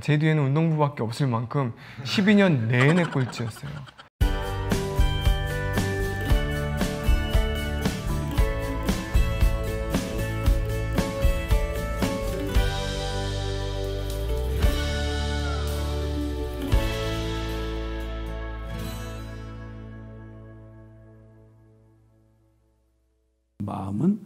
제 뒤에는 운동부밖에 없을 만큼 12년 내내 꼴찌였어요.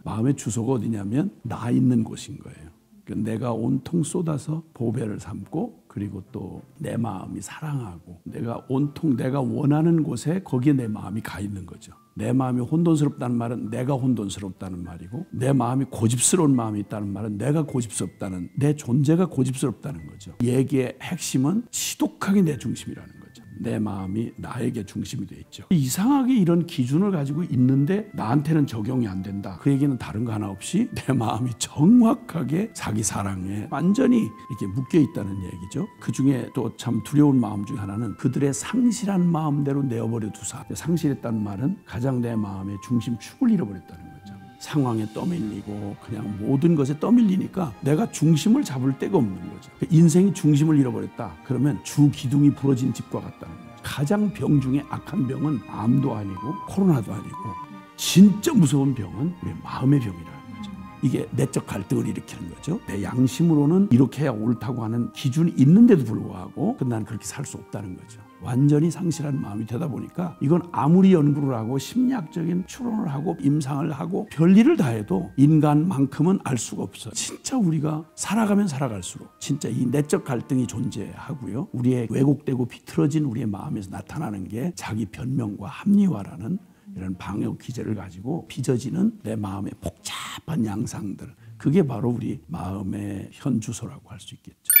마음의 주소가 어디냐면 나 있는 곳인 거예요. 내가 온통 쏟아서 보배를 삼고, 그리고 또 내 마음이 사랑하고, 내가 온통 내가 원하는 곳에 거기에 내 마음이 가 있는 거죠. 내 마음이 혼돈스럽다는 말은 내가 혼돈스럽다는 말이고, 내 마음이 고집스러운 마음이 있다는 말은 내가 고집스럽다는, 내 존재가 고집스럽다는 거죠. 얘기의 핵심은 지독하게 내 중심이라는 거죠. 내 마음이 나에게 중심이 돼 있죠. 이상하게 이런 기준을 가지고 있는데 나한테는 적용이 안 된다. 그 얘기는 다른 거 하나 없이 내 마음이 정확하게 자기 사랑에 완전히 이렇게 묶여 있다는 얘기죠. 그 중에 또 참 두려운 마음 중에 하나는 그들의 상실한 마음대로 내어버려 두사. 상실했다는 말은 가장 내 마음의 중심축을 잃어버렸다는 거죠. 상황에 떠밀리고 그냥 모든 것에 떠밀리니까 내가 중심을 잡을 데가 없는 거죠. 인생이 중심을 잃어버렸다. 그러면 주 기둥이 부러진 집과 같다는 거죠. 가장 병 중에 악한 병은 암도 아니고 코로나도 아니고 진짜 무서운 병은 우리 마음의 병이라는 거죠. 이게 내적 갈등을 일으키는 거죠. 내 양심으로는 이렇게 해야 옳다고 하는 기준이 있는데도 불구하고 난 그렇게 살 수 없다는 거죠. 완전히 상실한 마음이 되다 보니까 이건 아무리 연구를 하고 심리학적인 추론을 하고 임상을 하고 별일을 다 해도 인간만큼은 알 수가 없어요. 진짜 우리가 살아가면 살아갈수록 진짜 이 내적 갈등이 존재하고요. 우리의 왜곡되고 비틀어진 우리의 마음에서 나타나는 게 자기 변명과 합리화라는 이런 방역 기제를 가지고 빚어지는 내 마음의 복잡한 양상들, 그게 바로 우리 마음의 현주소라고 할 수 있겠죠.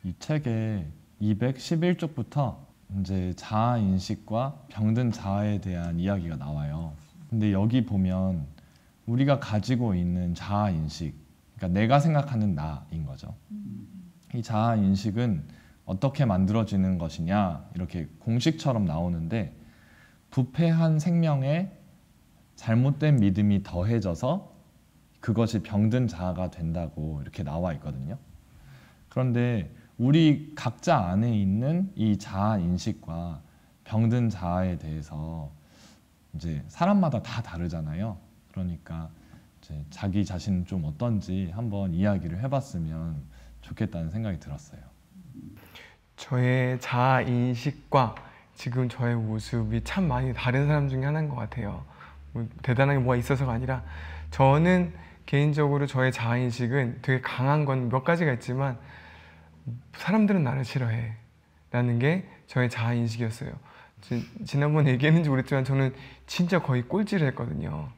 이 책의 211쪽부터 이제 자아 인식과 병든 자아에 대한 이야기가 나와요. 근데 여기 보면 우리가 가지고 있는 자아 인식, 그러니까 내가 생각하는 나인 거죠. 이 자아 인식은 어떻게 만들어지는 것이냐, 이렇게 공식처럼 나오는데 부패한 생명에 잘못된 믿음이 더해져서 그것이 병든 자아가 된다고 이렇게 나와 있거든요. 그런데 우리 각자 안에 있는 이 자아 인식과 병든 자아에 대해서 이제 사람마다 다 다르잖아요. 그러니까 이제 자기 자신은 좀 어떤지 한번 이야기를 해봤으면 좋겠다는 생각이 들었어요. 저의 자아 인식과 지금 저의 모습이 참 많이 다른 사람 중에 하나인 것 같아요. 뭐 대단하게 뭐가 있어서가 아니라 저는 개인적으로 저의 자아 인식은 되게 강한 건 몇 가지가 있지만 사람들은 나를 싫어해 라는 게 저의 자아 인식이었어요. 지난번에 얘기했는지 모르겠지만 저는 진짜 거의 꼴찌를 했거든요.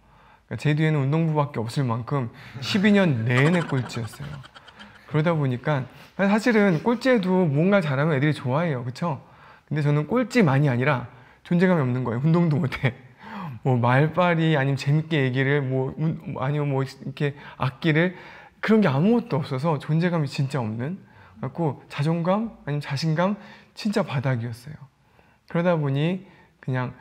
그러니까 제 뒤에는 운동부밖에 없을 만큼 12년 내내 꼴찌였어요. 그러다 보니까 사실은 꼴찌해도 뭔가 잘하면 애들이 좋아해요. 그쵸? 근데 저는 꼴찌만이 아니라 존재감이 없는 거예요. 운동도 못해. 뭐 말빨이 아니면 재밌게 얘기를 아니면 뭐 이렇게 악기를, 그런 게 아무것도 없어서 존재감이 진짜 없는, 그래갖고 자존감 아니면 자신감 진짜 바닥이었어요. 그러다 보니 그냥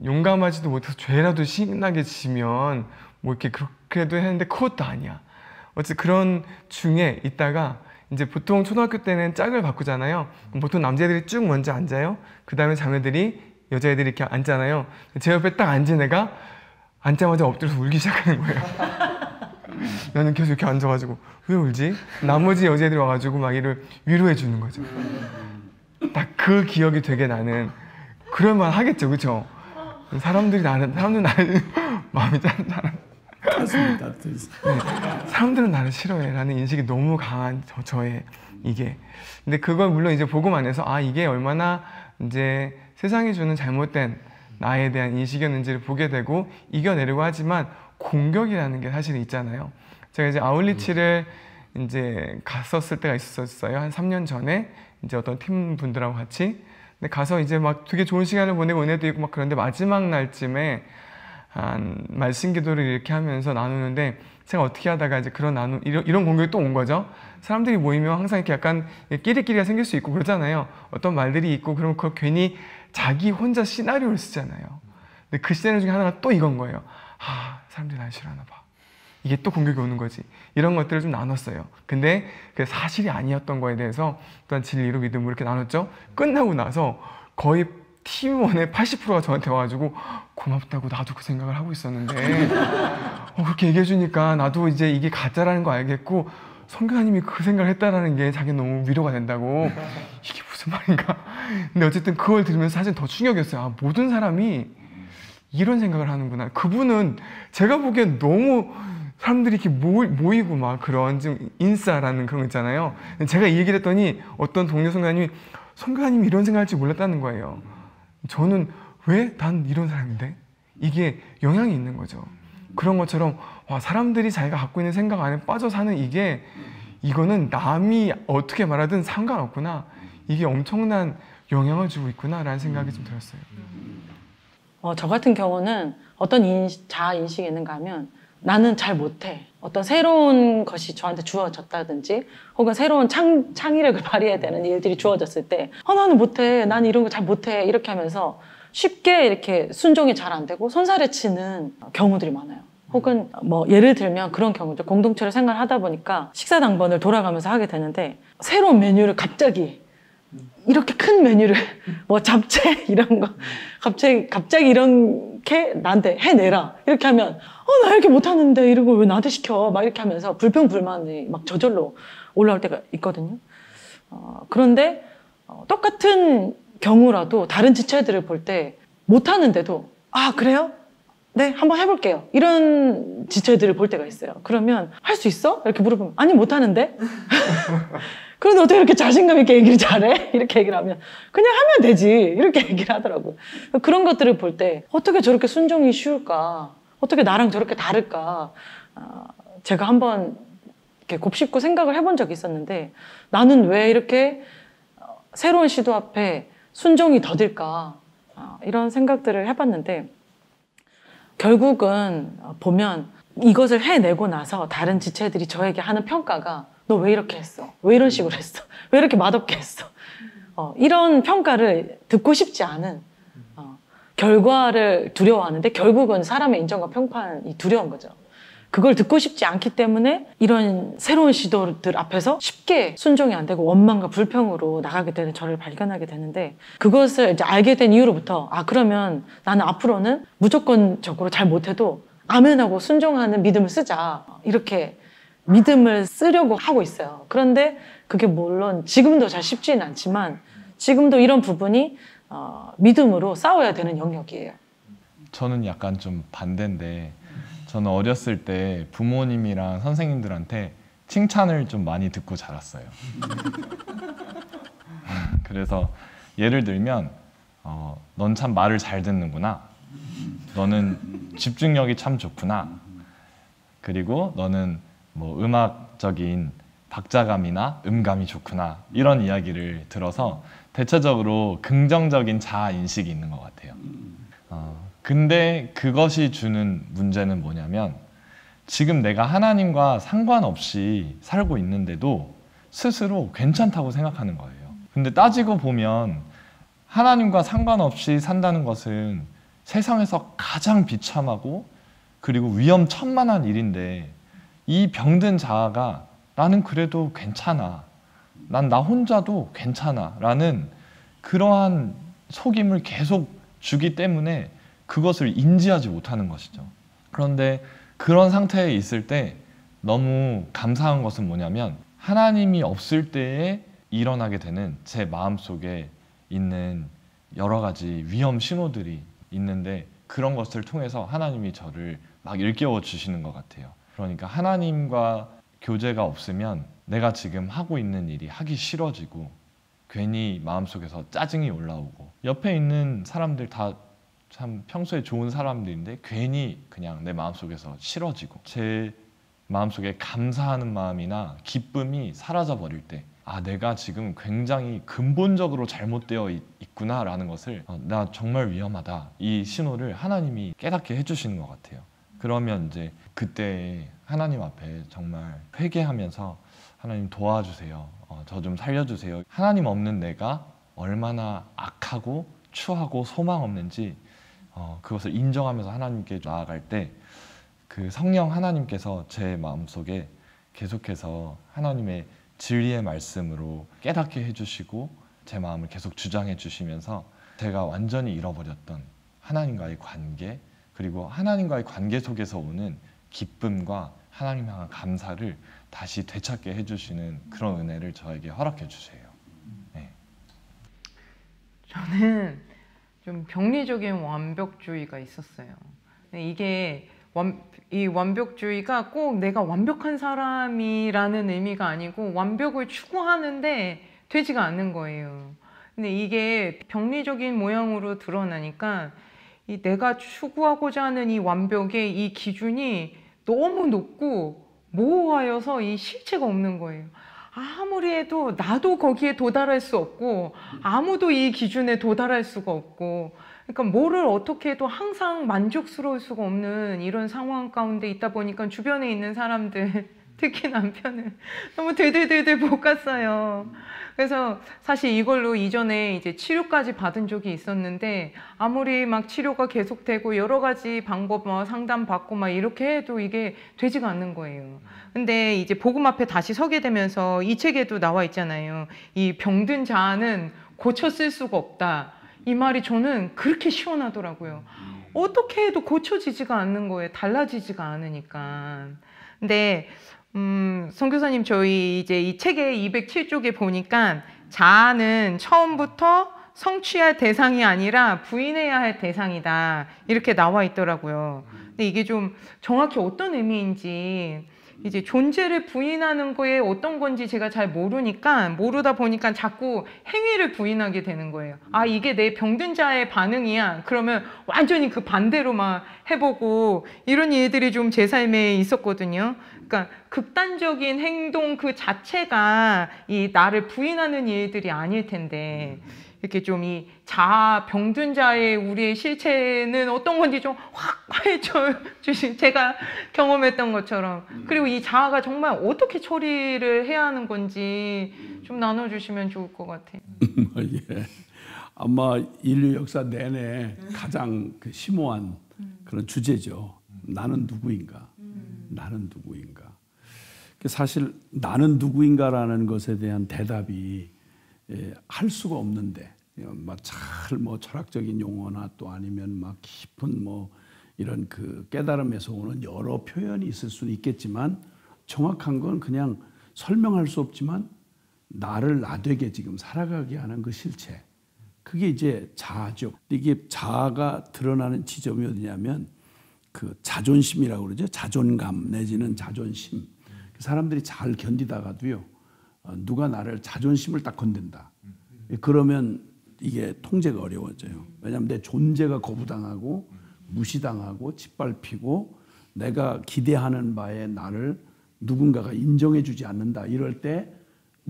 용감하지도 못해서 죄라도 신나게 지면 뭐 이렇게 그렇게도 했는데 그것도 아니야. 어쨌든 그런 중에 있다가 이제 보통 초등학교 때는 짝을 바꾸잖아요. 보통 남자애들이 쭉 먼저 앉아요. 그 다음에 자매들이, 여자애들이 이렇게 앉잖아요. 제 옆에 딱 앉은 애가 앉자마자 엎드려서 울기 시작하는 거예요. 나는 계속 이렇게 앉아가지고 왜 울지? 나머지 여자애들이 와가지고 막 이를 위로해 주는 거죠. 딱 그 기억이 되게 나는, 그럴만 하겠죠, 그렇죠? 사람들이 나를 마음이 짠. 맞습니다. 네, 사람들은 나를 싫어해라는 인식이 너무 강한 저의 이게. 근데 그걸 물론 이제 보고만 해서 이게 얼마나 이제 세상이 주는 잘못된 나에 대한 인식이었는지를 보게 되고 이겨내려고 하지만 공격이라는 게 사실 있잖아요. 제가 이제 아울리치를 이제 갔었을 때가 있었어요. 한 3년 전에 이제 어떤 팀 분들하고 같이. 근데 가서 이제 막 되게 좋은 시간을 보내고 은혜도 있고 막 그런데 마지막 날쯤에 말씀 기도를 이렇게 하면서 나누는데 제가 어떻게 하다가 이제 이런 공격이 또 온 거죠. 사람들이 모이면 항상 이렇게 약간 끼리끼리가 생길 수 있고 그러잖아요. 어떤 말들이 있고 그러면 그거 괜히 자기 혼자 시나리오를 쓰잖아요. 근데 그 시나리오 중에 하나가 또 이건 거예요. 사람들이 날 싫어하나 봐. 이게 또 공격이 오는 거지. 이런 것들을 좀 나눴어요. 근데 그 사실이 아니었던 거에 대해서 또한 진리로 믿음으로 이렇게 나눴죠. 끝나고 나서 거의 팀원의 80%가 저한테 와가지고 고맙다고 나도 그 생각을 하고 있었는데 그렇게 얘기해 주니까 나도 이제 이게 가짜라는 거 알겠고 선교사님이 그 생각을 했다라는 게 자기는 너무 위로가 된다고. 이게 무슨 말인가. 근데 어쨌든 그걸 들으면서 사실 더 충격이었어요. 아, 모든 사람이 이런 생각을 하는구나. 그분은 제가 보기엔 너무 사람들이 이렇게 모이고 막 그런 좀 인싸라는 그런 거 있잖아요. 제가 이 얘기를 했더니 어떤 동료 선교사님이 선교사님이 이런 생각할 줄 몰랐다는 거예요. 저는 왜 난 이런 사람인데? 이게 영향이 있는 거죠. 그런 것처럼 와, 사람들이 자기가 갖고 있는 생각 안에 빠져 사는 이거는 남이 어떻게 말하든 상관없구나. 이게 엄청난 영향을 주고 있구나 라는 생각이 좀 들었어요. 저 같은 경우는 어떤 자아 인식이 있는가 하면 나는 잘 못해. 어떤 새로운 것이 저한테 주어졌다든지 혹은 새로운 창의력을 발휘해야 되는 일들이 주어졌을 때 나는 못해. 나는 이런 거 잘 못해. 이렇게 하면서 쉽게 이렇게 순종이 잘 안 되고 손살에 치는 경우들이 많아요. 혹은 뭐 예를 들면 그런 경우죠. 공동체로 생활하다 보니까 식사 당번을 돌아가면서 하게 되는데 새로운 메뉴를 갑자기 이렇게 큰 메뉴를 뭐 잡채 이런 거 갑자기 이렇게 나한테 해내라 이렇게 하면 나 이렇게 못하는데 이런 걸 왜 나한테 시켜 막 이렇게 하면서 불평불만이 막 저절로 올라올 때가 있거든요. 그런데 똑같은 경우라도 다른 지체들을 볼 때 못하는데도 그래요? 네, 한번 해볼게요. 이런 지체들을 볼 때가 있어요. 그러면 할 수 있어? 이렇게 물어보면 아니 못하는데? 그런데 어떻게 이렇게 자신감 있게 얘기를 잘해? 이렇게 얘기를 하면 그냥 하면 되지 이렇게 얘기를 하더라고요. 그런 것들을 볼 때 어떻게 저렇게 순종이 쉬울까? 어떻게 나랑 저렇게 다를까? 제가 한번 이렇게 곱씹고 생각을 해본 적이 있었는데 나는 왜 이렇게 새로운 시도 앞에 순종이 더딜까? 이런 생각들을 해봤는데 결국은 보면 이것을 해내고 나서 다른 지체들이 저에게 하는 평가가 너 왜 이렇게 했어? 왜 이런 식으로 했어? 왜 이렇게 맛없게 했어? 이런 평가를 듣고 싶지 않은 결과를 두려워하는데 결국은 사람의 인정과 평판이 두려운 거죠. 그걸 듣고 싶지 않기 때문에 이런 새로운 시도들 앞에서 쉽게 순종이 안 되고 원망과 불평으로 나가게 되는 저를 발견하게 되는데 그것을 이제 알게 된 이후로부터 그러면 나는 앞으로는 무조건적으로 잘 못해도 아멘하고 순종하는 믿음을 쓰자 이렇게 믿음을 쓰려고 하고 있어요. 그런데 그게 물론 지금도 잘 쉽지는 않지만 지금도 이런 부분이 믿음으로 싸워야 되는 영역이에요. 저는 약간 좀 반대인데 저는 어렸을 때 부모님이랑 선생님들한테 칭찬을 좀 많이 듣고 자랐어요. 그래서 예를 들면 넌 참 말을 잘 듣는구나. 너는 집중력이 참 좋구나. 그리고 너는 뭐 음악적인 박자감이나 음감이 좋구나. 이런 이야기를 들어서 대체적으로 긍정적인 자아 인식이 있는 것 같아요. 근데 그것이 주는 문제는 뭐냐면 지금 내가 하나님과 상관없이 살고 있는데도 스스로 괜찮다고 생각하는 거예요. 근데 따지고 보면 하나님과 상관없이 산다는 것은 세상에서 가장 비참하고 그리고 위험천만한 일인데 이 병든 자아가 나는 그래도 괜찮아. 난 나 혼자도 괜찮아. 라는 그러한 속임을 계속 주기 때문에 그것을 인지하지 못하는 것이죠. 그런데 그런 상태에 있을 때 너무 감사한 것은 뭐냐면 하나님이 없을 때에 일어나게 되는 제 마음속에 있는 여러 가지 위험 신호들이 있는데 그런 것을 통해서 하나님이 저를 막 일깨워 주시는 것 같아요. 그러니까 하나님과 교제가 없으면 내가 지금 하고 있는 일이 하기 싫어지고 괜히 마음속에서 짜증이 올라오고 옆에 있는 사람들 다 참 평소에 좋은 사람들인데 괜히 그냥 내 마음속에서 싫어지고 제 마음속에 감사하는 마음이나 기쁨이 사라져 버릴 때 내가 지금 굉장히 근본적으로 잘못되어 있구나라는 것을 나 정말 위험하다 이 신호를 하나님이 깨닫게 해주시는 것 같아요. 그러면 이제 그때 하나님 앞에 정말 회개하면서 하나님 도와주세요. 저 좀 살려주세요. 하나님 없는 내가 얼마나 악하고 추하고 소망 없는지 그것을 인정하면서 하나님께 나아갈 때 그 성령 하나님께서 제 마음속에 계속해서 하나님의 진리의 말씀으로 깨닫게 해주시고 제 마음을 계속 주장해 주시면서 제가 완전히 잃어버렸던 하나님과의 관계, 그리고 하나님과의 관계 속에서 오는 기쁨과 하나님 향한 감사를 다시 되찾게 해주시는 그런 은혜를 저에게 허락해 주세요. 네. 저는 좀 병리적인 완벽주의가 있었어요. 이게 이 완벽주의가 꼭 내가 완벽한 사람이라는 의미가 아니고 완벽을 추구하는데 되지가 않는 거예요. 근데 이게 병리적인 모양으로 드러나니까 이 내가 추구하고자 하는 이 완벽의 이 기준이 너무 높고 모호하여서 이 실체가 없는 거예요. 아무리 해도 나도 거기에 도달할 수 없고 아무도 이 기준에 도달할 수가 없고, 그러니까 뭐를 어떻게 해도 항상 만족스러울 수가 없는 이런 상황 가운데 있다 보니까 주변에 있는 사람들, 특히 남편을 너무 들들들들 볶았어요. 그래서 사실 이걸로 이전에 이제 치료까지 받은 적이 있었는데 아무리 막 치료가 계속되고 여러 가지 방법 상담 받고 막 이렇게 해도 이게 되지가 않는 거예요. 근데 이제 복음 앞에 다시 서게 되면서 이 책에도 나와 있잖아요. 이 병든 자아는 고쳐 쓸 수가 없다. 이 말이 저는 그렇게 시원하더라고요. 어떻게 해도 고쳐지지가 않는 거예요. 달라지지가 않으니까. 근데 선교사님, 저희 이제 이 책의 207쪽에 보니까 자아는 처음부터 성취할 대상이 아니라 부인해야 할 대상이다, 이렇게 나와 있더라고요. 근데 이게 좀 정확히 어떤 의미인지, 이제 존재를 부인하는 거에 어떤 건지 제가 잘 모르다 보니까 자꾸 행위를 부인하게 되는 거예요. 아, 이게 내 병든 자의 반응이야. 그러면 완전히 그 반대로 막 해보고 이런 일들이 좀 제 삶에 있었거든요. 그러니까 극단적인 행동 그 자체가 이 나를 부인하는 일들이 아닐 텐데, 이렇게 좀 이 자아, 병든 자의 우리의 실체는 어떤 건지 좀 확 파헤쳐 주신, 제가 경험했던 것처럼. 그리고 이 자아가 정말 어떻게 처리를 해야 하는 건지 좀 나눠주시면 좋을 것 같아요. 예. 아마 인류 역사 내내 가장 그 심오한 그런 주제죠. 나는 누구인가? 나는 누구인가? 사실 나는 누구인가라는 것에 대한 대답이 할 수가 없는데, 막 잘 뭐 철학적인 용어나 또 아니면 막 깊은 뭐 이런 그 깨달음에서 오는 여러 표현이 있을 수는 있겠지만, 정확한 건 그냥 설명할 수 없지만 나를 나되게 지금 살아가게 하는 그 실체, 그게 이제 자아죠. 이게 자아가 드러나는 지점이 어디냐면 그 자존심이라고 그러죠. 자존감 내지는 자존심. 사람들이 잘 견디다가도요, 누가 나를 자존심을 딱 건든다, 그러면 이게 통제가 어려워져요. 왜냐하면 내 존재가 거부당하고 무시당하고 짓밟히고 내가 기대하는 바에 나를 누군가가 인정해 주지 않는다, 이럴 때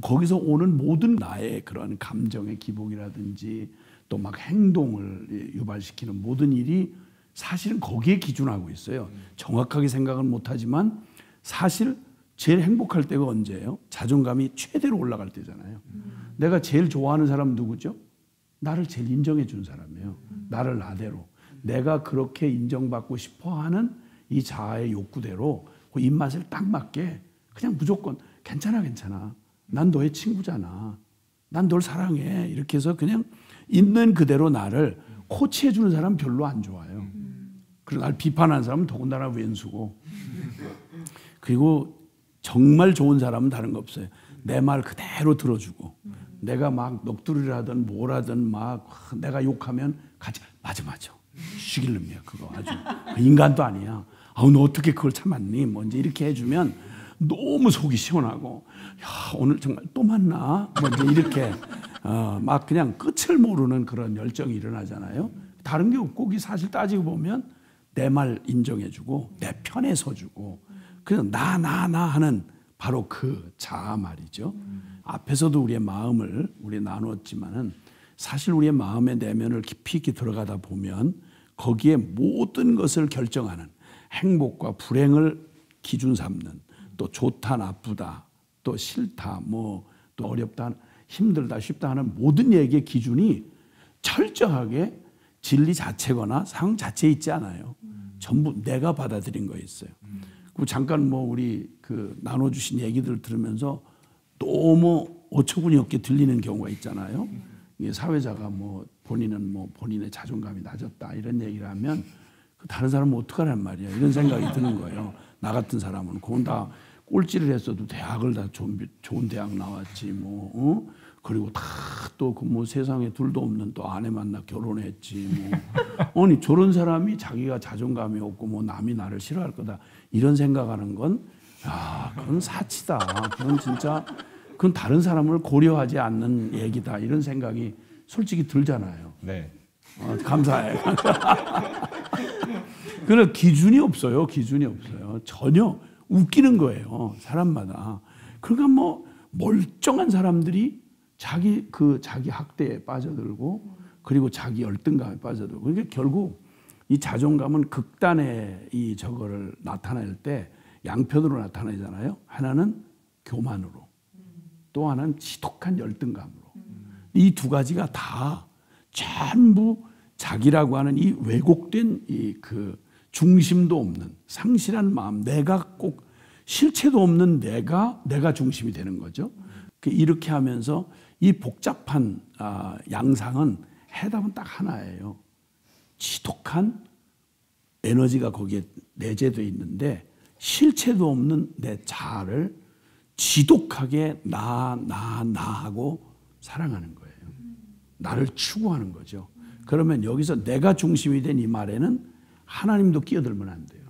거기서 오는 모든 나의 그런 감정의 기복이라든지 또 막 행동을 유발시키는 모든 일이 사실은 거기에 기준하고 있어요. 정확하게 생각은 못하지만 사실 제일 행복할 때가 언제예요? 자존감이 최대로 올라갈 때잖아요. 내가 제일 좋아하는 사람 누구죠? 나를 제일 인정해 준 사람이에요. 나를 나대로. 내가 그렇게 인정받고 싶어하는 이 자아의 욕구대로 그 입맛을 딱 맞게 그냥 무조건 괜찮아. 난 너의 친구잖아. 난 널 사랑해. 이렇게 해서 그냥 있는 그대로 나를 코치해 주는 사람 별로 안 좋아요. 그리고 날 비판하는 사람은 더군다나 왼수고. 그리고 정말 좋은 사람은 다른 거 없어요. 내 말 그대로 들어주고, 내가 막 넋두리를 하든 뭘 하든 막 내가 욕하면 같이 맞아 죽일 놈이야 그거. 아주 인간도 아니야. 아우 너 어떻게 그걸 참았니? 뭐 이제 이렇게 해주면 너무 속이 시원하고, 야 오늘 정말 또 만나? 뭐 이제 이렇게 막 그냥 끝을 모르는 그런 열정이 일어나잖아요. 다른 게 없고, 사실 따지고 보면 내 말 인정해주고 내 편에 서주고, 그냥 나 하는 바로 그 자아 말이죠. 앞에서도 우리의 마음을 우리 나눴지만은 사실 우리의 마음의 내면을 깊이 있게 들어가다 보면 거기에 모든 것을 결정하는 행복과 불행을 기준 삼는, 또 좋다 나쁘다 또 싫다 뭐 또 어렵다 힘들다 쉽다 하는 모든 얘기의 기준이 철저하게 진리 자체거나 상황 자체에 있지 않아요. 전부 내가 받아들인 거 있어요. 그 잠깐 뭐 우리 그 나눠주신 얘기들 들으면서 너무 어처구니 없게 들리는 경우가 있잖아요. 이게 사회자가 뭐 본인은 뭐 본인의 자존감이 낮았다 이런 얘기를 하면 다른 사람은 어떡하란 말이야 이런 생각이 드는 거예요. 나 같은 사람은 그건 다 꼴찌를 했어도 대학을 다 좋은 대학 나왔지 뭐 그리고 다 또 그 뭐 세상에 둘도 없는 또 아내 만나 결혼했지 뭐 아니 저런 사람이 자기가 자존감이 없고 뭐 남이 나를 싫어할 거다 이런 생각하는 건 그건 사치다. 그건 진짜 그건 다른 사람을 고려하지 않는 얘기다 이런 생각이 솔직히 들잖아요. 네. 감사해. 그런 기준이 없어요. 기준이 없어요. 전혀 웃기는 거예요. 사람마다. 그러니까 뭐 멀쩡한 사람들이 자기 학대에 빠져들고 그리고 자기 열등감에 빠져들고 그러니까 결국 이 자존감은 극단의 이 저거를 나타낼 때 양편으로 나타나잖아요. 하나는 교만으로 또 하나는 지독한 열등감으로 이 두 가지가 다 전부 자기라고 하는 이 왜곡된 이 그 중심도 없는 상실한 마음, 내가 꼭 실체도 없는 내가 중심이 되는 거죠. 이렇게 하면서 이 복잡한 양상은 해답은 딱 하나예요. 지독한 에너지가 거기에 내재되어 있는데 실체도 없는 내 자아를 지독하게 나 하고 사랑하는 거예요. 나를 추구하는 거죠. 그러면 여기서 내가 중심이 된 이 말에는 하나님도 끼어들면 안 돼요.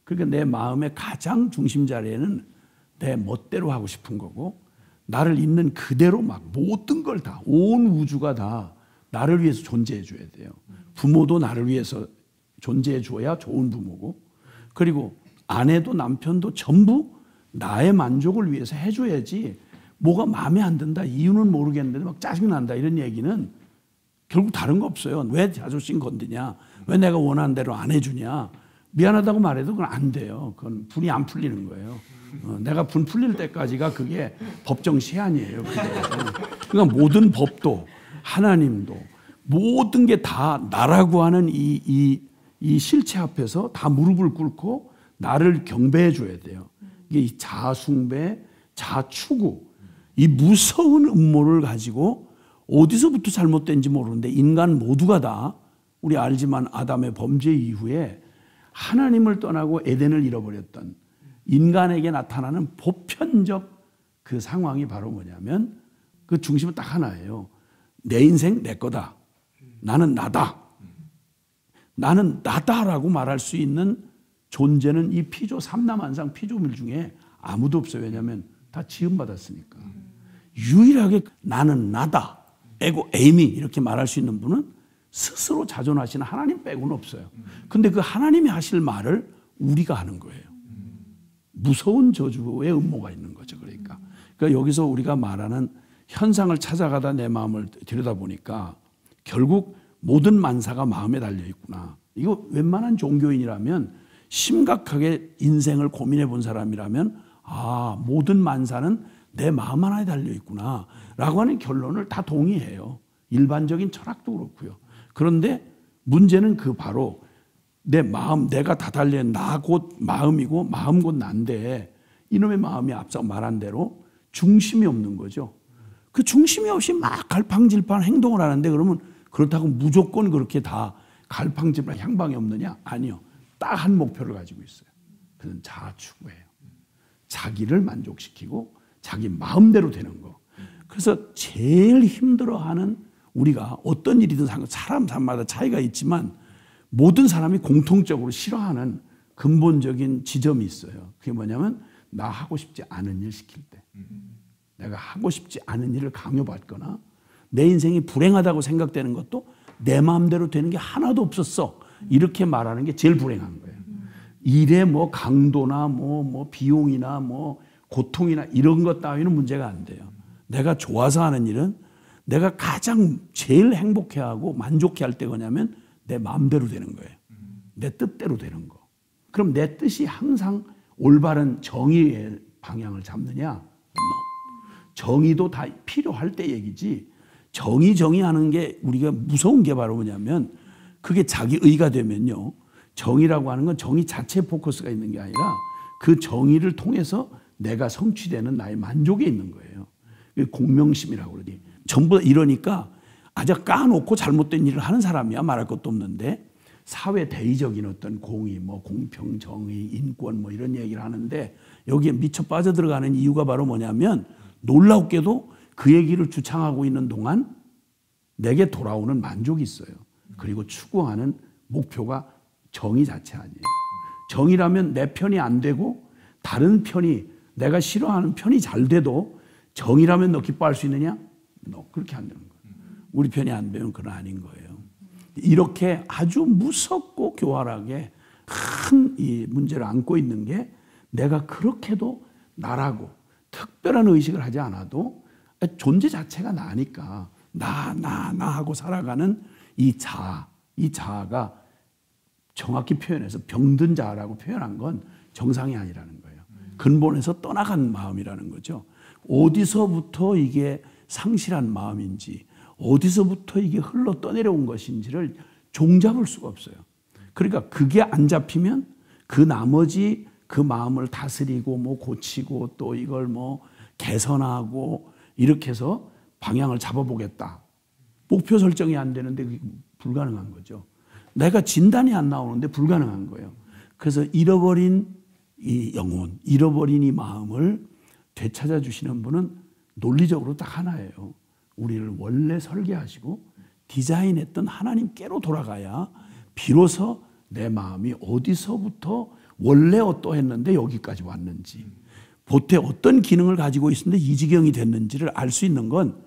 그러니까 내 마음의 가장 중심 자리에는 내 멋대로 하고 싶은 거고 나를 있는 그대로 막 모든 걸 다 온 우주가 다 나를 위해서 존재해 줘야 돼요. 부모도 나를 위해서 존재해 줘야 좋은 부모고 그리고 아내도 남편도 전부 나의 만족을 위해서 해줘야지 뭐가 마음에 안 든다 이유는 모르겠는데 막 짜증난다 이런 얘기는 결국 다른 거 없어요. 왜 자존심 건드냐 왜 내가 원하는 대로 안 해주냐 미안하다고 말해도 그건 안 돼요. 그건 분이 안 풀리는 거예요. 내가 분 풀릴 때까지가 그게 법정 시한이에요. 그러니까 모든 법도 하나님도 모든 게 다 나라고 하는 이 실체 앞에서 다 무릎을 꿇고 나를 경배해 줘야 돼요. 이게 이 자아숭배, 자아추구 이 무서운 음모를 가지고 어디서부터 잘못된지 모르는데 인간 모두가 다 우리 알지만 아담의 범죄 이후에 하나님을 떠나고 에덴을 잃어버렸던 인간에게 나타나는 보편적 그 상황이 바로 뭐냐면 그 중심은 딱 하나예요. 내 인생 내 거다. 나는 나다. 나는 나다라고 말할 수 있는 존재는 이 피조 삼남한상 피조물 중에 아무도 없어요. 왜냐하면 다 지음받았으니까. 유일하게 나는 나다. 에고 에이미 이렇게 말할 수 있는 분은 스스로 자존하시는 하나님 빼고는 없어요. 근데 그 하나님이 하실 말을 우리가 하는 거예요. 무서운 저주의 음모가 있는 거죠. 그러니까 여기서 우리가 말하는 현상을 찾아가다 내 마음을 들여다보니까 결국 모든 만사가 마음에 달려 있구나. 이거 웬만한 종교인이라면 심각하게 인생을 고민해 본 사람이라면 모든 만사는 내 마음 하나에 달려 있구나 라고 하는 결론을 다 동의해요. 일반적인 철학도 그렇고요. 그런데 문제는 그 바로 내 마음, 내가 다 달려 나 곧 마음이고 마음 곧 난데 이놈의 마음이 앞서 말한 대로 중심이 없는 거죠. 그 중심이 없이 막 갈팡질팡 행동을 하는데 그러면 그렇다고 무조건 그렇게 다 갈팡질팡 향방이 없느냐? 아니요. 딱 한 목표를 가지고 있어요. 그건 자아추구예요. 자기를 만족시키고 자기 마음대로 되는 거. 그래서 제일 힘들어하는 우리가 어떤 일이든 사람마다 차이가 있지만 모든 사람이 공통적으로 싫어하는 근본적인 지점이 있어요. 그게 뭐냐면 나 하고 싶지 않은 일 시킬 때. 내가 하고 싶지 않은 일을 강요받거나 내 인생이 불행하다고 생각되는 것도 내 마음대로 되는 게 하나도 없었어. 이렇게 말하는 게 제일 불행한 거예요. 일의 뭐 강도나 뭐 비용이나 뭐 고통이나 이런 것 따위는 문제가 안 돼요. 내가 좋아서 하는 일은 내가 가장 제일 행복해하고 만족해할 때 뭐냐면 내 마음대로 되는 거예요. 내 뜻대로 되는 거. 그럼 내 뜻이 항상 올바른 정의의 방향을 잡느냐? No. 정의도 다 필요할 때 얘기지. 정의하는 게 우리가 무서운 게 바로 뭐냐면 그게 자기 의가 되면요. 정의라고 하는 건 정의 자체에 포커스가 있는 게 아니라 그 정의를 통해서 내가 성취되는 나의 만족에 있는 거예요. 공명심이라고 그러지. 전부 다 이러니까 아주 까놓고 잘못된 일을 하는 사람이야 말할 것도 없는데 사회 대의적인 어떤 공의, 뭐 공평, 정의, 인권 뭐 이런 얘기를 하는데 여기에 미쳐 빠져들어가는 이유가 바로 뭐냐면 놀랍게도 그 얘기를 주창하고 있는 동안 내게 돌아오는 만족이 있어요. 그리고 추구하는 목표가 정의 자체 아니에요. 정의라면 내 편이 안 되고 다른 편이 내가 싫어하는 편이 잘 돼도 정의라면 너 기뻐할 수 있느냐? 너 그렇게 안 되는 거예요. 우리 편이 안 되면 그건 아닌 거예요. 이렇게 아주 무섭고 교활하게 큰 이 문제를 안고 있는 게 내가 그렇게도 나라고 특별한 의식을 하지 않아도 존재 자체가 나니까 나 하고 살아가는 이 자아가 정확히 표현해서 병든 자라고 표현한 건 정상이 아니라는 거예요. 근본에서 떠나간 마음이라는 거죠. 어디서부터 이게 상실한 마음인지 어디서부터 이게 흘러 떠내려온 것인지를 종잡을 수가 없어요. 그러니까 그게 안 잡히면 그 나머지 그 마음을 다스리고 뭐 고치고 또 이걸 뭐 개선하고 이렇게 해서 방향을 잡아보겠다. 목표 설정이 안 되는데 그게 불가능한 거죠. 내가 진단이 안 나오는데 불가능한 거예요. 그래서 잃어버린 이 영혼, 잃어버린 이 마음을 되찾아 주시는 분은 논리적으로 딱 하나예요. 우리를 원래 설계하시고 디자인했던 하나님께로 돌아가야 비로소 내 마음이 어디서부터 원래 어떠했는데 여기까지 왔는지, 보태 어떤 기능을 가지고 있었는데 이 지경이 됐는지를 알 수 있는 건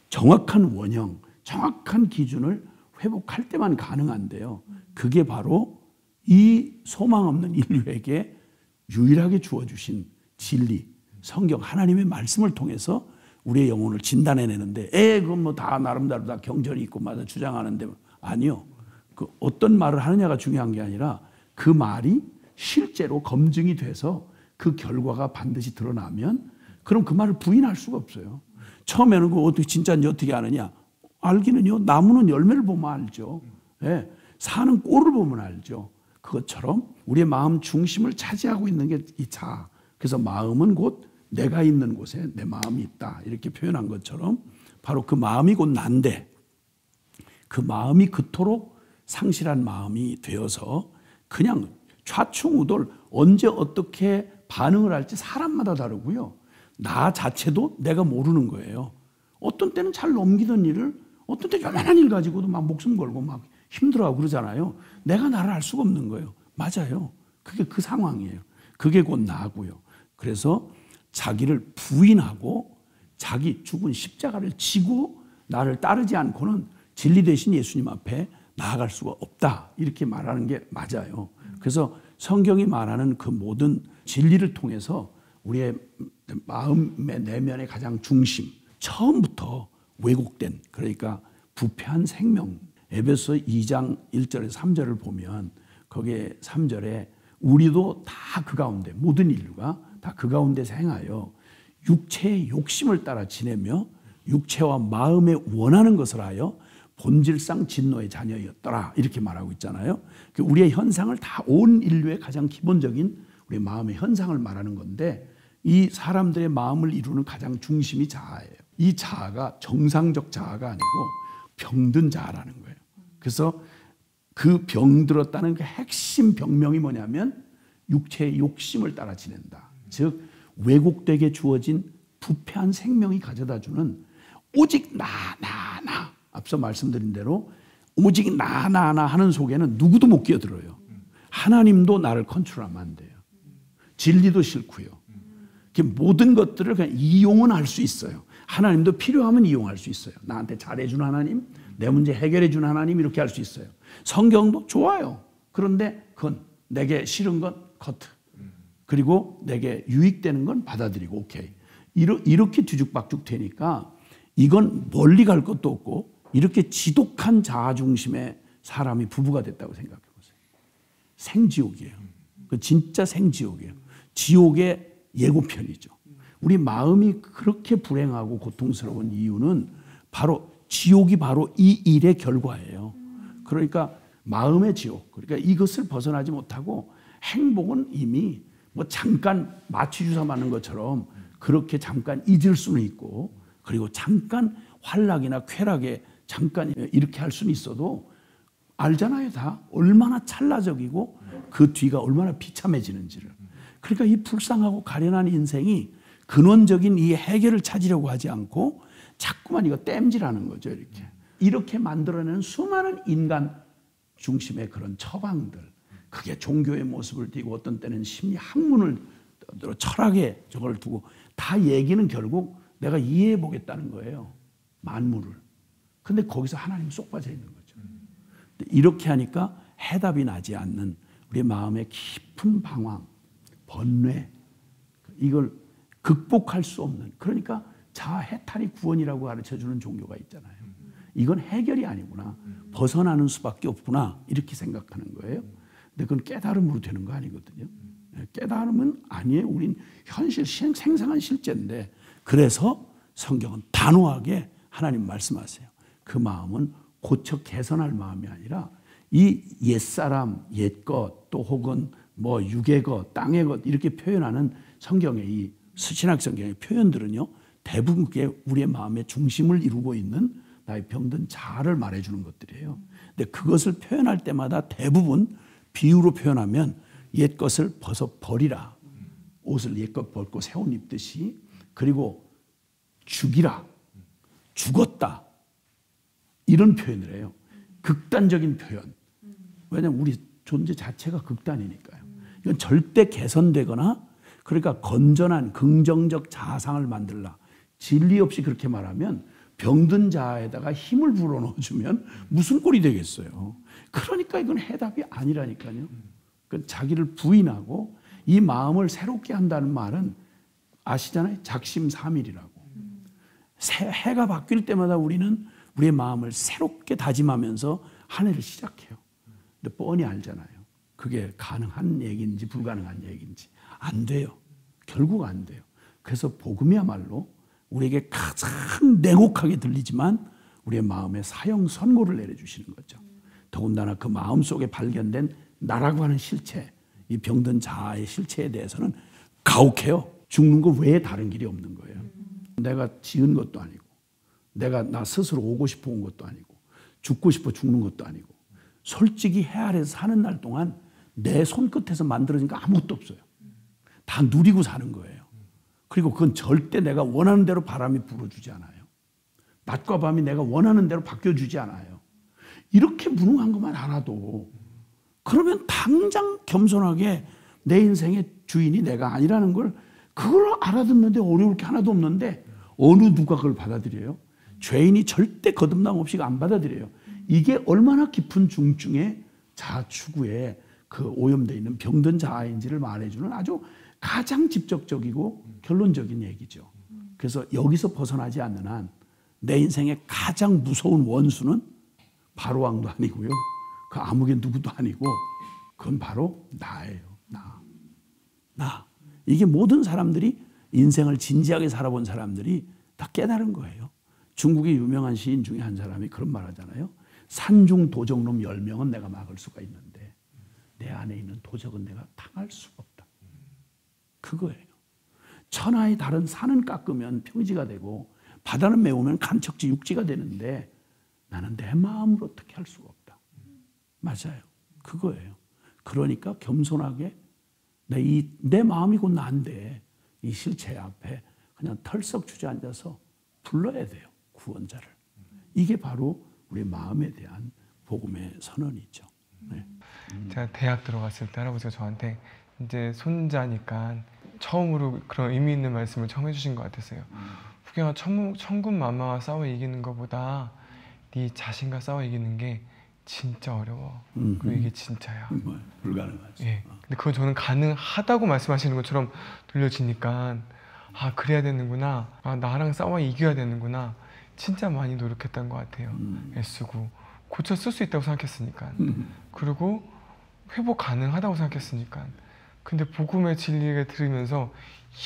정확한 원형, 정확한 기준을 회복할 때만 가능한데요. 그게 바로 이 소망 없는 인류에게 유일하게 주어주신 진리, 성경, 하나님의 말씀을 통해서 우리의 영혼을 진단해내는데, 그건 뭐 다 나름대로 다 경전이 있고 마다 주장하는데, 아니요. 그 어떤 말을 하느냐가 중요한 게 아니라 그 말이 실제로 검증이 돼서 그 결과가 반드시 드러나면 그럼 그 말을 부인할 수가 없어요. 처음에는 그 어떻게 진짜인지 어떻게 아느냐? 알기는요. 나무는 열매를 보면 알죠. 네. 사는 꼴을 보면 알죠. 그것처럼 우리의 마음 중심을 차지하고 있는 게 이 자아. 그래서 마음은 곧 내가 있는 곳에 내 마음이 있다. 이렇게 표현한 것처럼 바로 그 마음이 곧 난데 그 마음이 그토록 상실한 마음이 되어서 그냥 좌충우돌 언제 어떻게 반응을 할지 사람마다 다르고요. 나 자체도 내가 모르는 거예요. 어떤 때는 잘 넘기던 일을 어떤 때 요만한 일 가지고도 막 목숨 걸고 막 힘들어하고 그러잖아요. 내가 나를 알 수가 없는 거예요. 맞아요. 그게 그 상황이에요. 그게 곧 나고요. 그래서 자기를 부인하고 자기 죽은 십자가를 지고 나를 따르지 않고는 진리 대신 예수님 앞에 나아갈 수가 없다. 이렇게 말하는 게 맞아요. 그래서 성경이 말하는 그 모든 진리를 통해서 우리의 마음의 내면의 가장 중심, 처음부터 왜곡된, 그러니까 부패한 생명, 에베소 2장 1절에서 3절을 보면 거기에 3절에 우리도 다 그 가운데, 모든 인류가 다 그 가운데서 행하여 육체의 욕심을 따라 지내며 육체와 마음에 원하는 것을 하여 본질상 진노의 자녀였더라. 이렇게 말하고 있잖아요. 우리의 현상을 다 온 인류의 가장 기본적인 우리 마음의 현상을 말하는 건데 이 사람들의 마음을 이루는 가장 중심이 자아예요. 이 자아가 정상적 자아가 아니고 병든 자아라는 거예요. 그래서 그 병들었다는 그 핵심 병명이 뭐냐면 육체의 욕심을 따라 지낸다. 즉 왜곡되게 주어진 부패한 생명이 가져다주는 오직 나 앞서 말씀드린 대로 오직 나 하는 속에는 누구도 못 끼어들어요. 하나님도 나를 컨트롤하면 안 돼요. 진리도 싫고요. 모든 것들을 그냥 이용은 할 수 있어요. 하나님도 필요하면 이용할 수 있어요. 나한테 잘해준 하나님, 내 문제 해결해준 하나님 이렇게 할 수 있어요. 성경도 좋아요. 그런데 그건 내게 싫은 건 커트. 그리고 내게 유익되는 건 받아들이고 오케이. 이렇게 뒤죽박죽 되니까 이건 멀리 갈 것도 없고 이렇게 지독한 자아 중심의 사람이 부부가 됐다고 생각해 보세요. 생지옥이에요. 그 진짜 생지옥이에요. 지옥의 예고편이죠. 우리 마음이 그렇게 불행하고 고통스러운 이유는 바로 지옥이 바로 이 일의 결과예요. 그러니까 마음의 지옥. 그러니까 이것을 벗어나지 못하고 행복은 이미 뭐 잠깐 마취 주사 맞는 것처럼 그렇게 잠깐 잊을 수는 있고, 그리고 잠깐 환락이나 쾌락에 잠깐 이렇게 할 수는 있어도 알잖아요. 다 얼마나 찰나적이고 그 뒤가 얼마나 비참해지는지를. 그러니까 이 불쌍하고 가련한 인생이 근원적인 이 해결을 찾으려고 하지 않고 자꾸만 이거 땜질하는 거죠. 이렇게 만들어내는 수많은 인간 중심의 그런 처방들, 그게 종교의 모습을 띠고 어떤 때는 심리 학문을 철학에 저걸 두고 다 얘기는 결국 내가 이해해 보겠다는 거예요. 만물을. 근데 거기서 하나님 쏙 빠져 있는 거죠. 이렇게 하니까 해답이 나지 않는 우리 마음의 깊은 방황, 번뇌, 이걸 극복할 수 없는, 그러니까 자해탈이 구원이라고 가르쳐주는 종교가 있잖아요. 이건 해결이 아니구나, 벗어나는 수밖에 없구나, 이렇게 생각하는 거예요. 근데 그건 깨달음으로 되는 거 아니거든요. 깨달음은 아니에요. 우린 현실, 생생한 실제인데, 그래서 성경은 단호하게 하나님 말씀하세요. 그 마음은 고쳐 개선할 마음이 아니라 이 옛사람, 옛것, 또 혹은 뭐 육의 것, 땅의 것, 이렇게 표현하는 성경의 이 신학 성경의 표현들은요, 대부분 그게 우리의 마음의 중심을 이루고 있는 나의 병든 자아를 말해주는 것들이에요. 근데 그것을 표현할 때마다 대부분 비유로 표현하면 옛것을 벗어 버리라, 옷을 옛것 벗고 새 옷 입듯이, 그리고 죽이라, 죽었다, 이런 표현을 해요. 극단적인 표현. 왜냐하면 우리 존재 자체가 극단이니까요. 이건 절대 개선되거나, 그러니까 건전한 긍정적 자아상을 만들라, 진리 없이 그렇게 말하면 병든 자아에다가 힘을 불어넣어주면 무슨 꼴이 되겠어요. 그러니까 이건 해답이 아니라니까요. 그러니까 자기를 부인하고 이 마음을 새롭게 한다는 말은 아시잖아요. 작심삼일이라고. 해가 바뀔 때마다 우리는 우리의 마음을 새롭게 다짐하면서 한 해를 시작해요. 근데 뻔히 알잖아요. 그게 가능한 얘기인지 불가능한 얘기인지. 안 돼요. 결국 안 돼요. 그래서 복음이야말로 우리에게 가장 냉혹하게 들리지만 우리의 마음에 사형 선고를 내려주시는 거죠. 더군다나 그 마음속에 발견된 나라고 하는 실체, 이 병든 자아의 실체에 대해서는 가혹해요. 죽는 거 외에 다른 길이 없는 거예요. 내가 지은 것도 아니고, 내가 나 스스로 오고 싶어 온 것도 아니고, 죽고 싶어 죽는 것도 아니고, 솔직히 해 아래서 사는 날 동안 내 손끝에서 만들어진 거 아무것도 없어요. 다 누리고 사는 거예요. 그리고 그건 절대 내가 원하는 대로 바람이 불어주지 않아요. 낮과 밤이 내가 원하는 대로 바뀌어주지 않아요. 이렇게 무능한 것만 알아도, 그러면 당장 겸손하게 내 인생의 주인이 내가 아니라는 걸, 그걸 알아듣는데 어려울 게 하나도 없는데 어느 누가 그걸 받아들여요? 죄인이 절대 거듭남 없이 안 받아들여요. 이게 얼마나 깊은 중증의 자아 추구에 그 오염되어 있는 병든 자아인지를 말해주는 아주 가장 직접적이고 결론적인 얘기죠. 그래서 여기서 벗어나지 않는 한 내 인생의 가장 무서운 원수는 바로왕도 아니고요, 그 아무개 누구도 아니고, 그건 바로 나예요. 나. 이게 모든 사람들이, 인생을 진지하게 살아본 사람들이 다 깨달은 거예요. 중국의 유명한 시인 중에 한 사람이 그런 말 하잖아요. 산중 도적놈 10명은 내가 막을 수가 있는데 내 안에 있는 도적은 내가 당할 수가 없다. 그거예요. 천하의 다른 산은 깎으면 평지가 되고 바다는 메우면 간척지 육지가 되는데 나는 내 마음을 어떻게 할 수가 없다. 맞아요. 그거예요. 그러니까 겸손하게 내 마음이 곧 나인데 이 실체 앞에 그냥 털썩 주저앉아서 불러야 돼요. 구원자를. 이게 바로 우리 마음에 대한 복음의 선언이죠. 네. 제가 대학 들어갔을 때 할아버지가 저한테 이제 손자니까 처음으로 그런 의미 있는 말씀을 처음 해주신 것 같았어요. 후경아, 천군 만마와 싸워 이기는 것보다 네 자신과 싸워 이기는 게 진짜 어려워. 그리고 이게 진짜야. 불가능하지. 예. 근데 그건 저는 가능하다고 말씀하시는 것처럼 들려지니까, 아, 그래야 되는구나. 아, 나랑 싸워 이겨야 되는구나. 진짜 많이 노력했던 것 같아요. 애쓰고 고쳐 쓸 수 있다고 생각했으니까. 그리고 회복 가능하다고 생각했으니까 근데 복음의 진리를 들으면서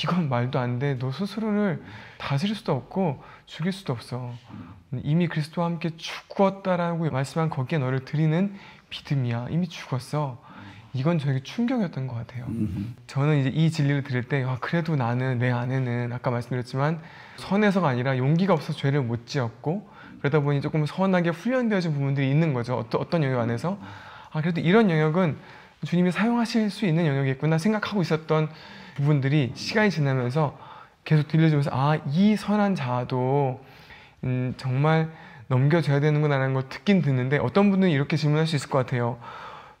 이건 말도 안 돼. 너 스스로를 다스릴 수도 없고 죽일 수도 없어. 이미 그리스도와 함께 죽었다라고 말씀한 거기에 너를 드리는 믿음이야. 이미 죽었어. 이건 저에게 충격이었던 것 같아요. 저는 이제 이 진리를 들을 때 그래도 나는 내 안에는 아까 말씀드렸지만 선해서가 아니라 용기가 없어서 죄를 못 지었고 그러다 보니 조금 선하게 훈련되어진 부분들이 있는 거죠. 어떤 영역 안에서 그래도 이런 영역은 주님이 사용하실 수 있는 영역이겠구나 생각하고 있었던 부분들이 시간이 지나면서 계속 들려주면서 이 선한 자아도 정말 넘겨줘야 되는구나라는 걸 듣긴 듣는데 어떤 분들은 이렇게 질문할 수 있을 것 같아요.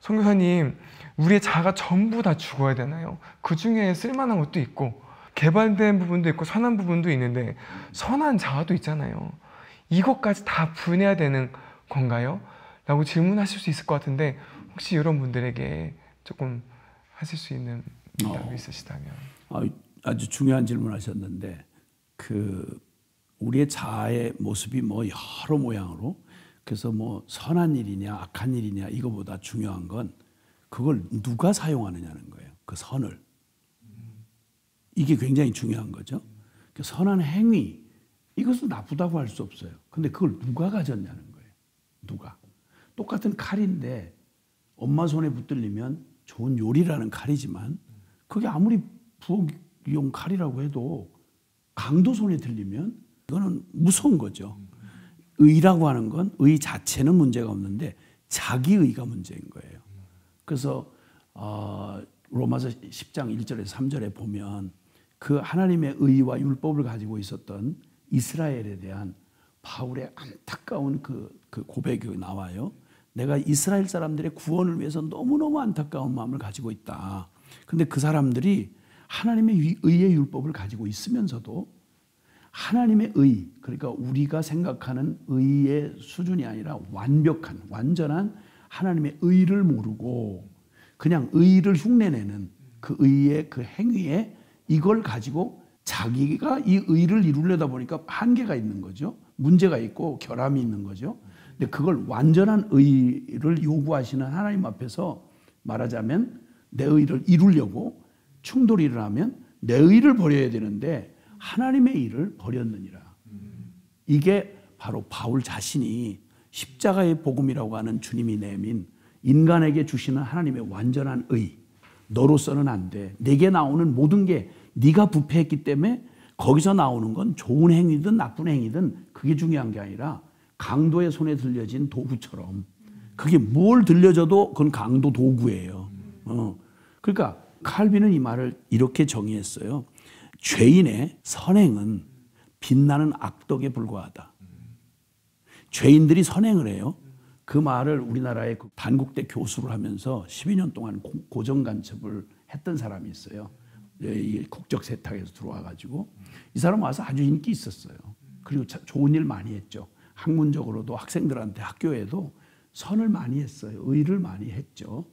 선교사님, 우리의 자아가 전부 다 죽어야 되나요? 그 중에 쓸만한 것도 있고 개발된 부분도 있고 선한 부분도 있는데 선한 자아도 있잖아요. 이것까지 다 분해야 되는 건가요? 라고 질문하실 수 있을 것 같은데 혹시 이런 분들에게 조금 하실 수 있는 답이 있으시다면. 아주 중요한 질문하셨는데 우리의 자아의 모습이 여러 모양으로 그래서 선한 일이냐 악한 일이냐 이거보다 중요한 건 그걸 누가 사용하느냐는 거예요. 그 선을. 이게 굉장히 중요한 거죠. 그 선한 행위 이것은 나쁘다고 할 수 없어요. 근데 그걸 누가 가졌냐는 거예요. 누가. 똑같은 칼인데 엄마 손에 붙들리면 좋은 요리라는 칼이지만 그게 아무리 부엌용 칼이라고 해도 강도 손에 들리면 이거는 무서운 거죠. 의라고 하는 건 의 자체는 문제가 없는데 자기 의가 문제인 거예요. 그래서 로마서 10장 1절에서 3절에 보면 그 하나님의 의와 율법을 가지고 있었던 이스라엘에 대한 바울의 안타까운 그 고백이 나와요. 내가 이스라엘 사람들의 구원을 위해서 너무너무 안타까운 마음을 가지고 있다. 근데 그 사람들이 하나님의 의의 율법을 가지고 있으면서도 하나님의 의, 그러니까 우리가 생각하는 의의 수준이 아니라 완전한 하나님의 의를 모르고 그냥 의를 흉내내는 그 의의 그 행위에 이걸 가지고 자기가 이 의를 이루려다 보니까 한계가 있는 거죠. 문제가 있고 결함이 있는 거죠. 근데 그걸 완전한 의를 요구하시는 하나님 앞에서 말하자면 내 의를 이루려고 충돌이 일어나면 내 의를 버려야 되는데 하나님의 의를 버렸느니라. 이게 바로 바울 자신이 십자가의 복음이라고 하는 주님이 내민 인간에게 주시는 하나님의 완전한 의. 너로서는 안 돼. 내게 나오는 모든 게 네가 부패했기 때문에 거기서 나오는 건 좋은 행위든 나쁜 행위든 그게 중요한 게 아니라 강도의 손에 들려진 도구처럼 그게 뭘 들려줘도 그건 강도 도구예요. 그러니까 칼빈은 이 말을 이렇게 정의했어요. 죄인의 선행은 빛나는 악덕에 불과하다. 죄인들이 선행을 해요. 그 말을 우리나라의 단국대 교수를 하면서 12년 동안 고정간첩을 했던 사람이 있어요. 국적 세탁에서 들어와가지고 이 사람 와서 아주 인기 있었어요. 그리고 좋은 일 많이 했죠. 학문적으로도 학생들한테 학교에도 선을 많이 했어요. 의를 많이 했죠.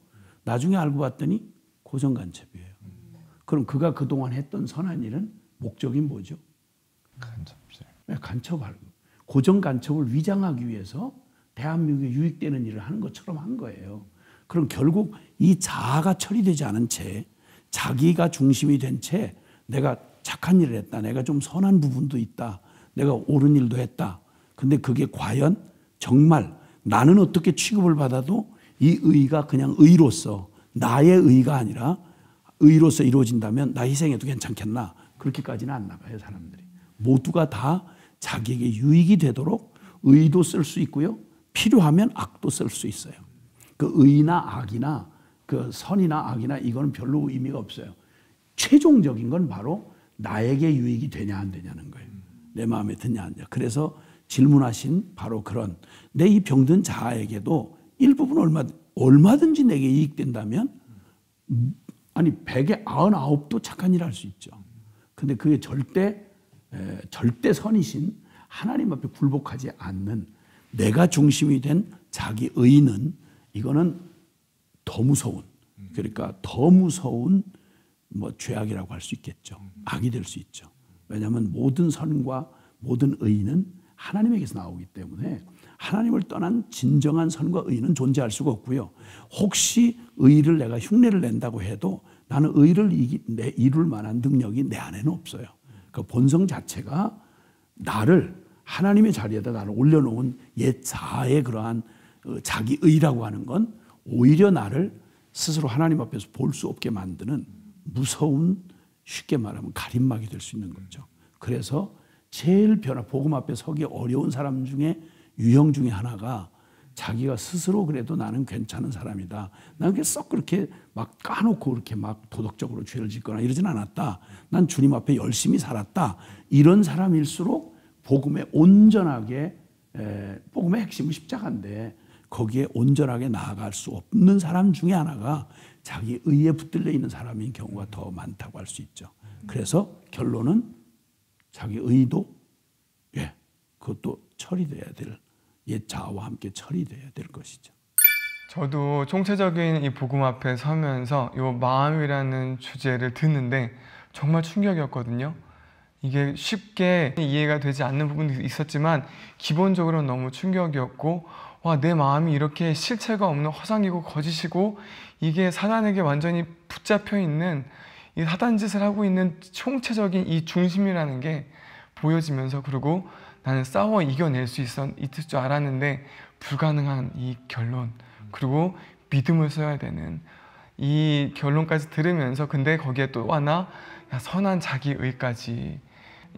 나중에 알고 봤더니 고정간첩이에요. 그럼 그가 그동안 했던 선한 일은 목적이 뭐죠? 간첩질. 네, 간첩하고 고정간첩을 위장하기 위해서 대한민국에 유익되는 일을 하는 것처럼 한 거예요. 그럼 결국 이 자아가 처리되지 않은 채 자기가 중심이 된 채 내가 착한 일을 했다. 내가 좀 선한 부분도 있다. 내가 옳은 일도 했다. 근데 그게 과연 정말 나는 어떻게 취급을 받아도 이 의가 그냥 의로서 나의 의가 아니라 의로서 이루어진다면 나 희생해도 괜찮겠나? 그렇게까지는 안 나가요, 사람들이. 모두가 다 자기에게 유익이 되도록 의도 쓸 수 있고요. 필요하면 악도 쓸 수 있어요. 그 의나 악이나 그 선이나 악이나 이거는 별로 의미가 없어요. 최종적인 건 바로 나에게 유익이 되냐 안 되냐는 거예요. 내 마음에 드냐 안 되냐. 그래서 질문하신 바로 그런 내 이 병든 자아에게도 일부분 얼마든지 내게 이익된다면 아니 100에 99도 착한 일 할 수 있죠. 근데 그게 절대 선이신 하나님 앞에 굴복하지 않는 내가 중심이 된 자기 의는 이거는 더 무서운 그러니까 더 무서운 죄악이라고 할 수 있겠죠. 악이 될 수 있죠. 왜냐하면 모든 선과 모든 의는 하나님에게서 나오기 때문에 하나님을 떠난 진정한 선과 의는 존재할 수가 없고요. 혹시 의를 내가 흉내를 낸다고 해도 나는 의를 이룰 만한 능력이 내 안에는 없어요. 그 본성 자체가 나를 하나님의 자리에다 나를 올려놓은 옛 자아의 그러한 자기의라고 하는 건 오히려 나를 스스로 하나님 앞에서 볼 수 없게 만드는 무서운, 쉽게 말하면 가림막이 될 수 있는 거죠. 그래서 제일 복음 앞에 서기 어려운 사람 중에 유형 중에 하나가 자기가 스스로 그래도 나는 괜찮은 사람이다. 나는 썩 그렇게 막 까놓고 그렇게 막 도덕적으로 죄를 짓거나 이러진 않았다. 난 주님 앞에 열심히 살았다. 이런 사람일수록 복음에 온전하게, 복음의 핵심은 십자가인데 거기에 온전하게 나아갈 수 없는 사람 중에 하나가 자기 의에 붙들려 있는 사람인 경우가 더 많다고 할 수 있죠. 그래서 결론은 자기 의도, 그것도 처리돼야 될, 옛 자아와 함께 처리돼야 될 것이죠. 저도 총체적인 이 복음 앞에 서면서 이 마음이라는 주제를 듣는데 정말 충격이었거든요. 이게 쉽게 이해가 되지 않는 부분도 있었지만 기본적으로 너무 충격이었고, 와, 내 마음이 이렇게 실체가 없는 허상이고 거짓이고 이게 사단에게 완전히 붙잡혀 있는 이 사단 짓을 하고 있는 총체적인 이 중심이라는 게 보여지면서, 그리고 나는 싸워 이겨낼 수 있을 줄 알았는데 불가능한 이 결론, 그리고 믿음을 써야 되는 이 결론까지 들으면서, 근데 거기에 또 하나 선한 자기의까지,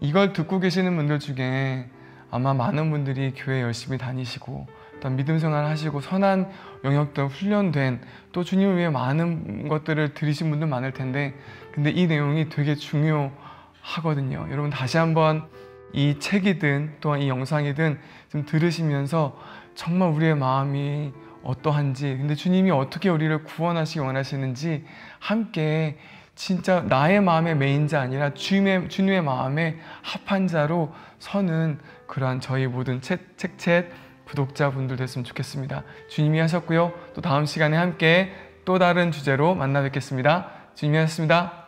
이걸 듣고 계시는 분들 중에 아마 많은 분들이 교회 열심히 다니시고 또 믿음 생활을 하시고 선한 영역도 훈련된, 또 주님을 위해 많은 것들을 들으신 분들 많을 텐데, 근데 이 내용이 되게 중요하거든요. 여러분 다시 한번 이 책이든 또한 이 영상이든 좀 들으시면서 정말 우리의 마음이 어떠한지, 근데 주님이 어떻게 우리를 구원하시기 원하시는지 함께 진짜 나의 마음의 메인자 아니라 주님의 마음에 합한 자로 서는 그러한 저희 모든 책챗 구독자분들 됐으면 좋겠습니다. 주님이 하셨고요. 또 다음 시간에 함께 또 다른 주제로 만나 뵙겠습니다. 주님이 하셨습니다.